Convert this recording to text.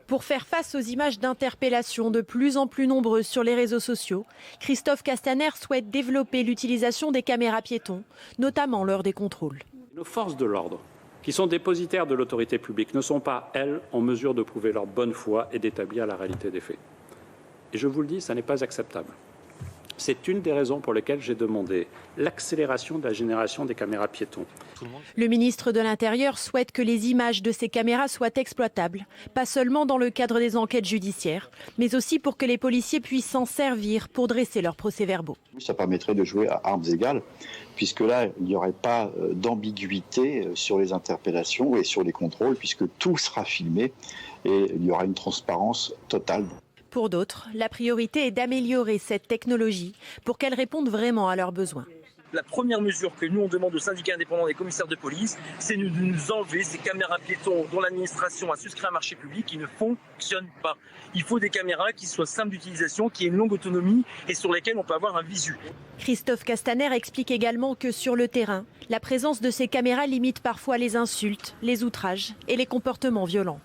Pour faire face aux images d'interpellation de plus en plus nombreuses sur les réseaux sociaux, Christophe Castaner souhaite développer l'utilisation des caméras piétons, notamment lors des contrôles. Nos forces de l'ordre, qui sont dépositaires de l'autorité publique, ne sont pas, elles, en mesure de prouver leur bonne foi et d'établir la réalité des faits. Et je vous le dis, ça n'est pas acceptable. C'est une des raisons pour lesquelles j'ai demandé l'accélération de la génération des caméras piétons. Le ministre de l'Intérieur souhaite que les images de ces caméras soient exploitables, pas seulement dans le cadre des enquêtes judiciaires, mais aussi pour que les policiers puissent s'en servir pour dresser leurs procès-verbaux. Ça permettrait de jouer à armes égales, puisque là, il n'y aurait pas d'ambiguïté sur les interpellations et sur les contrôles, puisque tout sera filmé et il y aura une transparence totale. Pour d'autres, la priorité est d'améliorer cette technologie pour qu'elle réponde vraiment à leurs besoins. La première mesure que nous on demande aux syndicats indépendants des commissaires de police, c'est de nous enlever ces caméras piétons dont l'administration a souscrit un marché public qui ne fonctionnent pas. Il faut des caméras qui soient simples d'utilisation, qui aient une longue autonomie et sur lesquelles on peut avoir un visu. Christophe Castaner explique également que sur le terrain, la présence de ces caméras limite parfois les insultes, les outrages et les comportements violents.